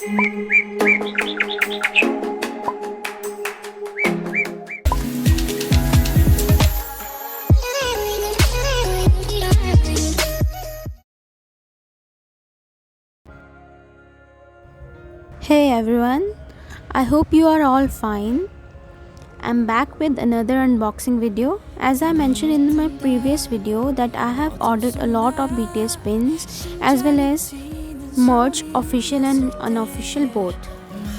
Hey everyone, I hope you are all fine. I'm back with another unboxing video. As I mentioned in my previous video that I have ordered a lot of BTS pins as well as merch, official and unofficial both.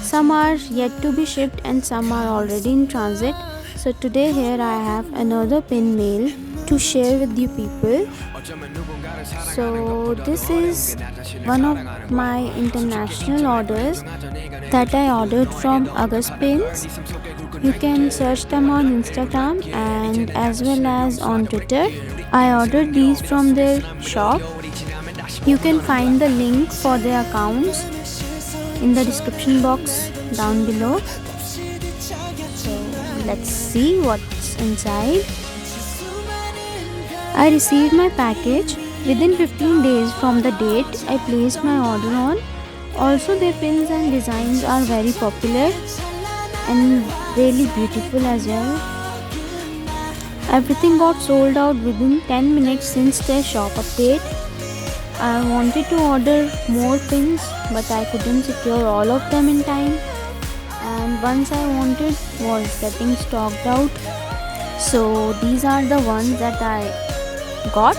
Some are yet to be shipped and some are already in transit. So today here I have another pin mail to share with you people. So this is one of my international orders that I ordered from August Pins. You can search them on Instagram and as well as on Twitter. I ordered these from their shop. You can find the link for their accounts in the description box down below. So let's see what's inside. I received my package within 15 days from the date I placed my order on. Also their pins and designs are very popular and really beautiful as well. Everything got sold out within 10 minutes since their shop update. I wanted to order more pins but I couldn't secure all of them in time, and ones I wanted was getting stocked out. So these are the ones that I got.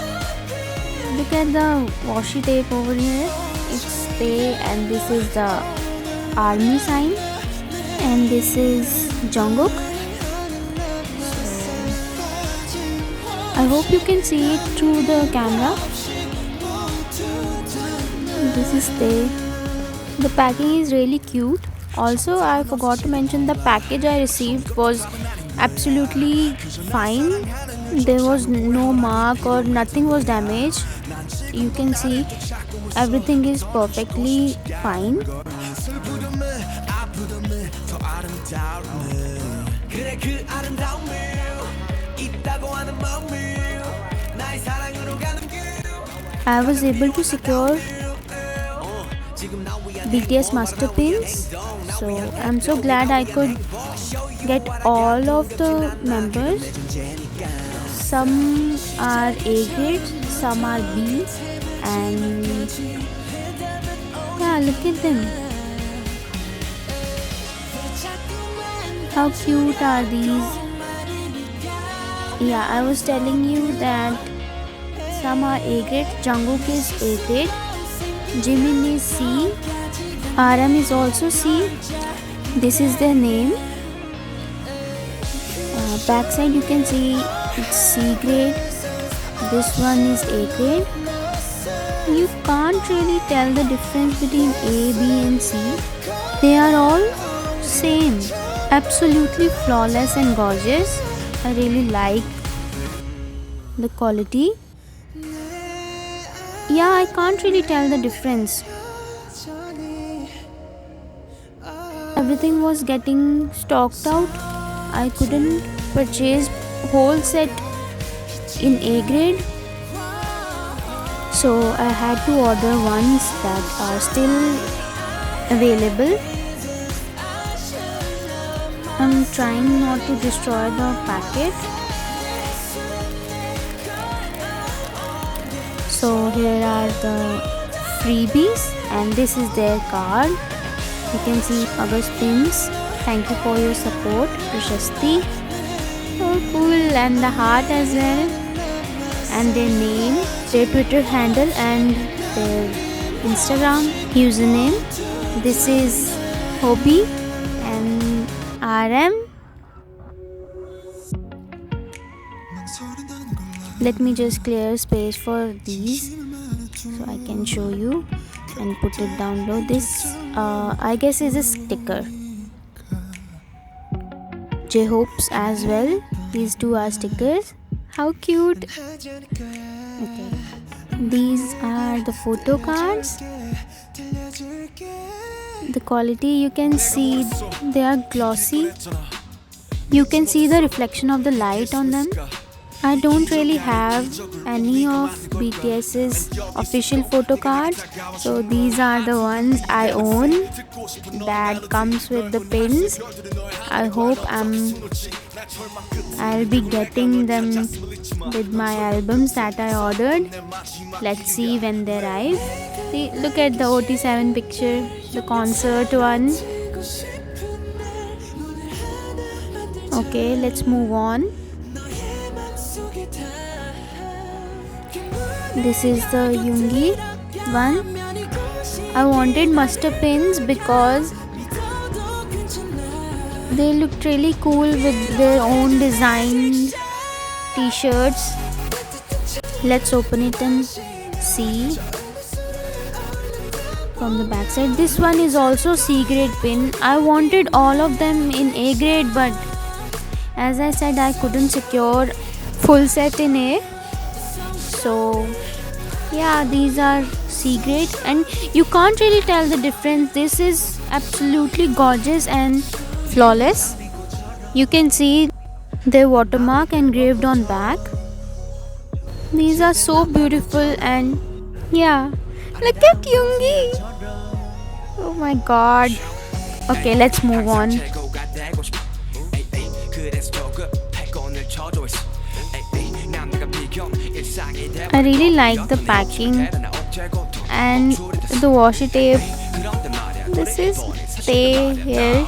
Look at the washi tape over here. It's Tae and this is the army sign and this is Jungkook. So, I hope you can see it through the camera. This is Tae. The packing is really cute. Also, I forgot to mention the package I received was absolutely fine. There was no mark or nothing was damaged. You can see everything is perfectly fine. I was able to secure BTS master pins, so I'm so glad I could get all of the members. Some are A grade, some are B, and yeah, look at them. How cute are these? Yeah, I was telling you that some are A grade, Jungkook is A grade, Jimin is C, RM is also C. This is their name. Backside you can see it's C grade. This one is A grade. You can't really tell the difference between A, B and C. They are all same. Absolutely flawless and gorgeous. I really like the quality. Yeah, I can't really tell the difference. Everything was getting stocked out. I couldn't purchase whole set in A grade, so I had to order ones that are still available. I'm trying not to destroy the packet. So here are the freebies and this is their card. You can see August Pins. Thank you for your support, Prashasti. So cool, and the heart as well, and their name, their Twitter handle and their Instagram username. This is Hobby and RM. Let me just clear space for these so I can show you and put it down below. This I guess is a sticker. J-Hopes as well. These two are stickers. How cute. Okay. These are the photo cards. The quality, you can see they are glossy. You can see the reflection of the light on them. I don't really have any of BTS's official photo cards, so these are the ones I own that comes with the pins. I hope I'll be getting them with my albums that I ordered. Let's see when they arrive. See, look at the OT7 picture, the concert one. Okay, let's move on. This is the Yoongi one. I wanted mustard pins because they looked really cool with their own design t-shirts. Let's open it and see from the back side. This one is also C grade pin. I wanted all of them in A grade, but as I said, I couldn't secure full set in A. So yeah, these are C grade and you can't really tell the difference. This is absolutely gorgeous and flawless. You can see their watermark engraved on back. These are so beautiful and yeah, look at Yoongi. Oh my god. Okay, let's move on. I really like the packing and the washi tape. This is stay here.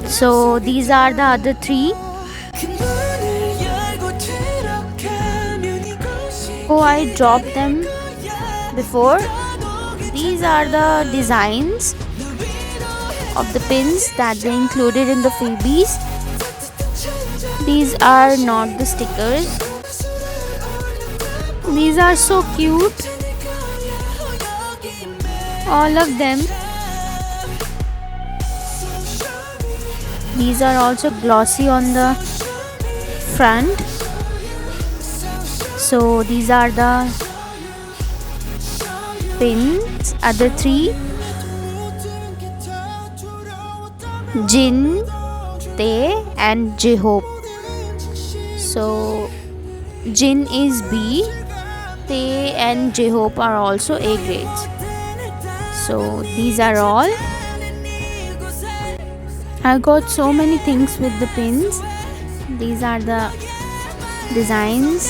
So these are the other three. Oh, I dropped them before. These are the designs of the pins that they included in the freebies. These are not the stickers. These are so cute. All of them. These are also glossy on the front. So these are the pins, other three. Jin, Tae and J-Hope. So Jin is B, Tae and J-Hope are also A grades. So these are all. I got so many things with the pins. These are the designs.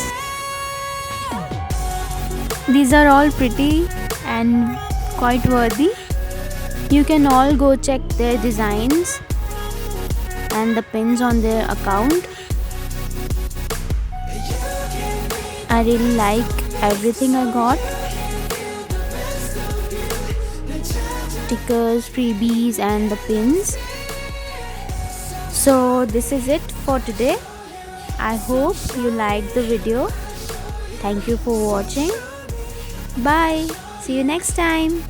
These are all pretty and quite worthy. You can all go check their designs and the pins on their account. I really like everything I got. Stickers, freebies and the pins. So this is it for today. I hope you liked the video. Thank you for watching. Bye. See you next time.